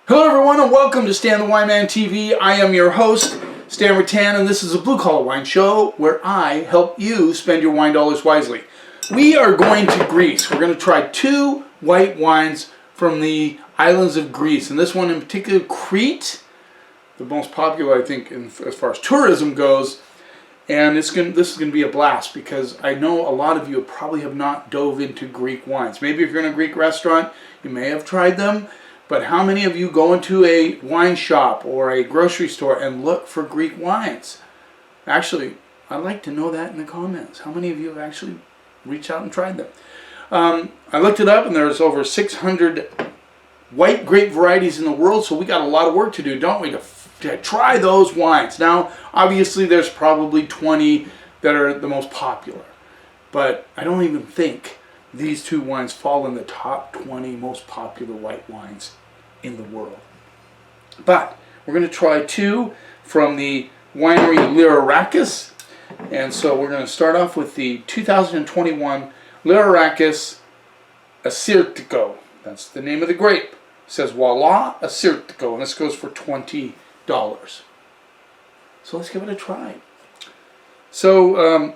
Hello everyone and welcome to Stan the Wine Man TV. I am your host, Stan Rattan, and this is a blue collar wine show where I help you spend your wine dollars wisely. We are going to Greece. We're going to try two white wines from the islands of Greece, and this one in particular, Crete, the most popular I think as far as tourism goes. And this is going to be a blast because I know a lot of you probably have not dove into Greek wines. Maybe if you're in a Greek restaurant, you may have tried them. But how many of you go into a wine shop or a grocery store and look for Greek wines? Actually, I'd like to know that in the comments. How many of you have actually reached out and tried them? I looked it up and there's over 600 white grape varieties in the world, so we got a lot of work to do, don't we, to try those wines. Now, obviously there's probably 20 that are the most popular, but I don't even think these two wines fall in the top 20 most popular white wines in the world. But we're going to try two from the winery Lirarakis. And so we're going to start off with the 2021 Lirarakis Assyrtiko. That's the name of the grape. It says voila, Assyrtiko, and this goes for $20. So let's give it a try. So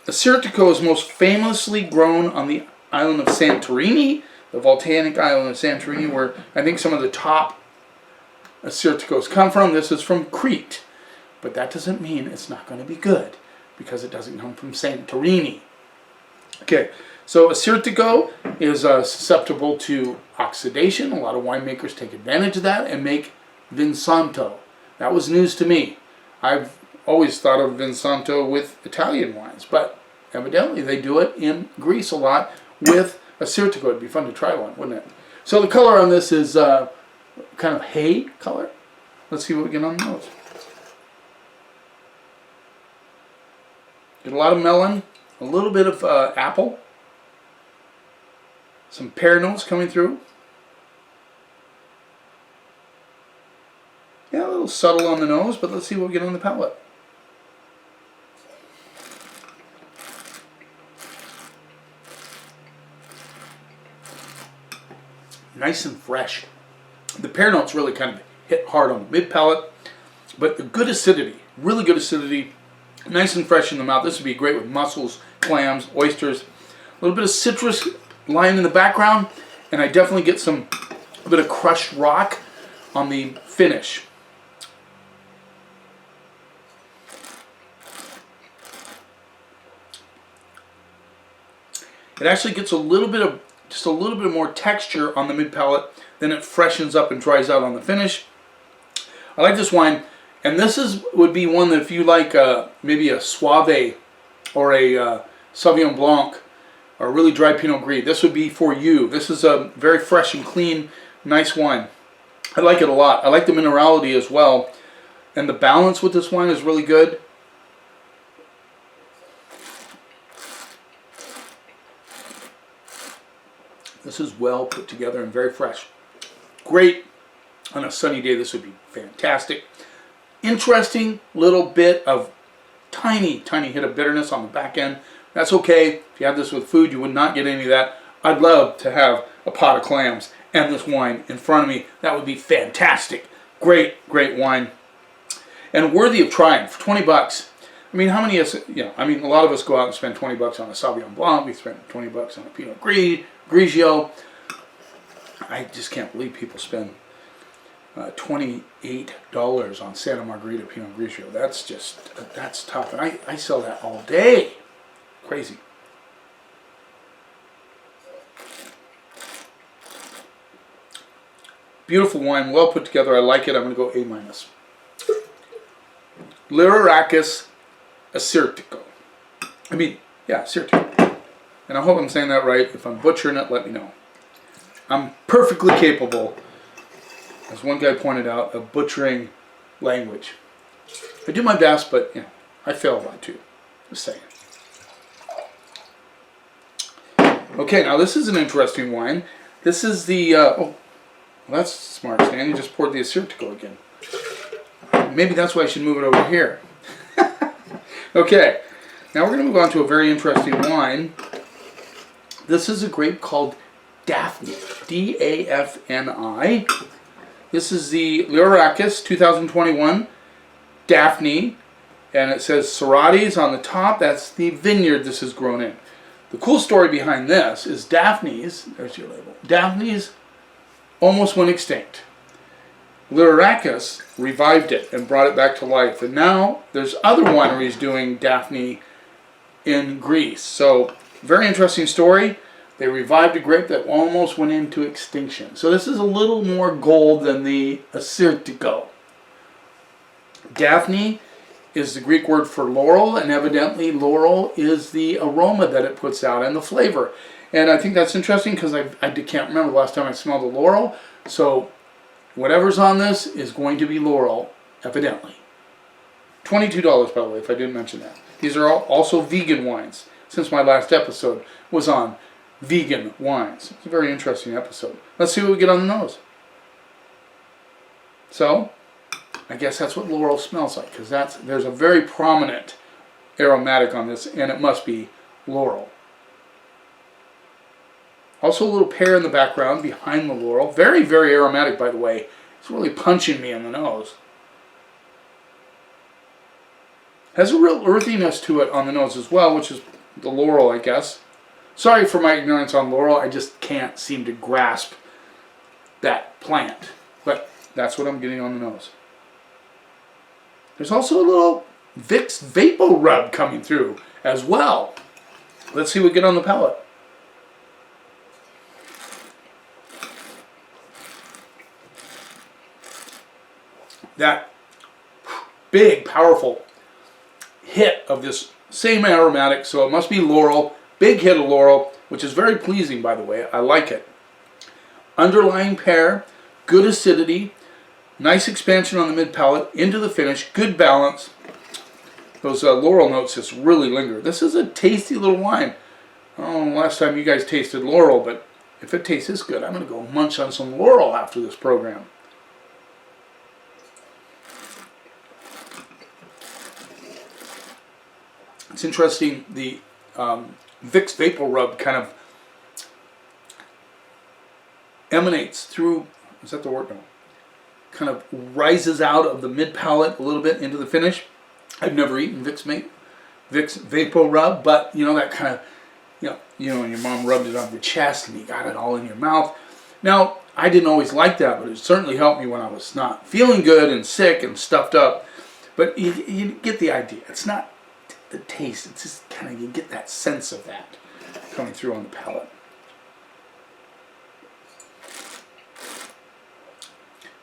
Assyrtiko is most famously grown on the island of Santorini, the volcanic island of Santorini, where I think some of the top Assyrtikos come from. This is from Crete, but that doesn't mean it's not going to be good because it doesn't come from Santorini. Okay, so Assyrtiko is susceptible to oxidation. A lot of winemakers take advantage of that and make Vinsanto. That was news to me. I've always thought of Vinsanto with Italian wines, but evidently they do it in Greece a lot with Assyrtiko. It'd be fun to try one, wouldn't it? So the color on this is kind of hay color. Let's see what we get on the nose. Get a lot of melon, a little bit of apple, some pear notes coming through. Yeah, a little subtle on the nose, but let's see what we get on the palate. Nice and fresh. The pear notes really kind of hit hard on the mid palate, but the good acidity, really good acidity, nice and fresh in the mouth. This would be great with mussels, clams, oysters. A little bit of citrus lying in the background, and I definitely get a bit of crushed rock on the finish. It actually gets just a little bit more texture on the mid palate, then it freshens up and dries out on the finish. I like this wine, and this would be one that if you like maybe a Soave or a Sauvignon Blanc or a really dry Pinot Gris, this would be for you. This is a very fresh and clean, nice wine. I like it a lot. I like the minerality as well, and the balance with this wine is really good. This is well put together and very fresh. Great on a sunny day. This would be fantastic. Interesting little bit of tiny hit of bitterness on the back end. That's okay. If you have this with food, you would not get any of that. I'd love to have a pot of clams and this wine in front of me. That would be fantastic. Great wine. And worthy of trying for 20 bucks. I mean, how many of us, a lot of us go out and spend 20 bucks on a Sauvignon Blanc. We spend 20 bucks on a Pinot Grigio. I just can't believe people spend $28 on Santa Margherita Pinot Grigio. That's tough. And I sell that all day. Crazy. Beautiful wine, well put together. I like it. I'm going to go A-. Lirarakis Assyrtiko. Assyrtiko. And I hope I'm saying that right. If I'm butchering it, let me know. I'm perfectly capable, as one guy pointed out, of butchering language. I do my best, but I fail a lot too. Just saying. Okay, now this is an interesting wine. This is the well, that's smart, Stan. You just poured the Assyrtiko again. Maybe that's why I should move it over here. Okay, now we're going to move on to a very interesting wine. This is a grape called Daphni, D-A-F-N-I. This is the Lirarakis 2021 Daphni, and it says Assyrtiko on the top. That's the vineyard this is grown in. The cool story behind this is Daphni's, there's your label, Daphni's almost went extinct. Lirarakis revived it and brought it back to life, and now there's other wineries doing Daphni in Greece. So, very interesting story. They revived a grape that almost went into extinction. So this is a little more gold than the Assyrtiko. Daphni is the Greek word for laurel, and evidently laurel is the aroma that it puts out and the flavor. And I think that's interesting because I can't remember the last time I smelled a laurel. So whatever's on this is going to be laurel, evidently. $22, by the way, if I didn't mention that. These are also vegan wines, since my last episode was on vegan wines. It's a very interesting episode. Let's see what we get on the nose. So, I guess that's what laurel smells like, because there's a very prominent aromatic on this, and it must be laurel. Also a little pear in the background behind the laurel. Very, very aromatic, by the way. It's really punching me in the nose. Has a real earthiness to it on the nose as well, which is the laurel, I guess. Sorry for my ignorance on laurel. I just can't seem to grasp that plant. But that's what I'm getting on the nose. There's also a little Vicks Vapo Rub coming through as well. Let's see what we get on the palate. That big, powerful hit of this same aromatic, so it must be laurel. Big hit of laurel, which is very pleasing, by the way. I like it. Underlying pear, good acidity, nice expansion on the mid-palate, into the finish, good balance. Those laurel notes just really linger. This is a tasty little wine. I don't know the last time you guys tasted laurel, but if it tastes this good, I'm going to go munch on some laurel after this program. It's interesting, the Vicks Vapor Rub kind of emanates through, is that the word? No. Kind of rises out of the mid-palate a little bit into the finish. I've never eaten Vicks Vapor Rub, but you know that kind of, you know when your mom rubbed it on your chest and you got it all in your mouth. Now, I didn't always like that, but it certainly helped me when I was not feeling good and sick and stuffed up. But you get the idea. It's not the taste, it's just kind of, you get that sense of that coming through on the palate.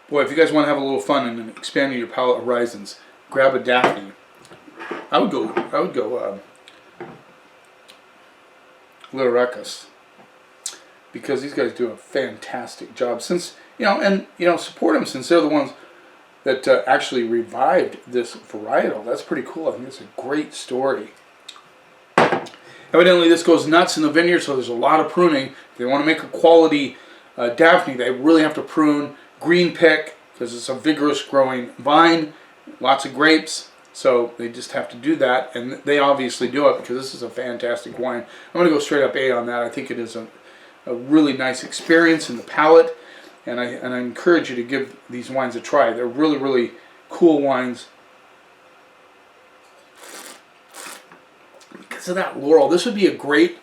Boy, if you guys want to have a little fun and expanding your palate horizons, grab a Daphni. I would go Lirarakis, because these guys do a fantastic job. Since support them, since they're the ones that actually revived this varietal. That's pretty cool. I think it's a great story. Evidently, this goes nuts in the vineyard, so there's a lot of pruning. If they want to make a quality Daphni, they really have to prune, green pick, because it's a vigorous growing vine, lots of grapes, so they just have to do that, and they obviously do it because this is a fantastic wine. I'm going to go straight up A on that. I think it is a really nice experience in the palate. And I encourage you to give these wines a try. They're really, really cool wines. Because of that laurel, this would be a great,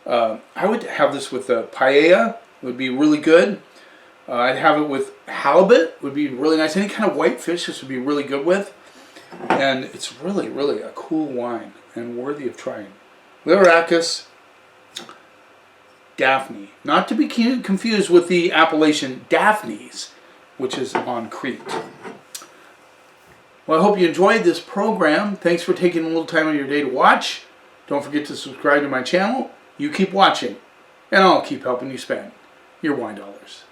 I would have this with a paella. It would be really good. I'd have it with halibut. Would be really nice. Any kind of white fish this would be really good with. And it's really, really a cool wine and worthy of trying. Lirarakis Daphni, not to be confused with the appellation Daphni's, which is on Crete. Well, I hope you enjoyed this program. Thanks for taking a little time out of your day to watch. Don't forget to subscribe to my channel. You keep watching, and I'll keep helping you spend your wine dollars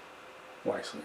wisely.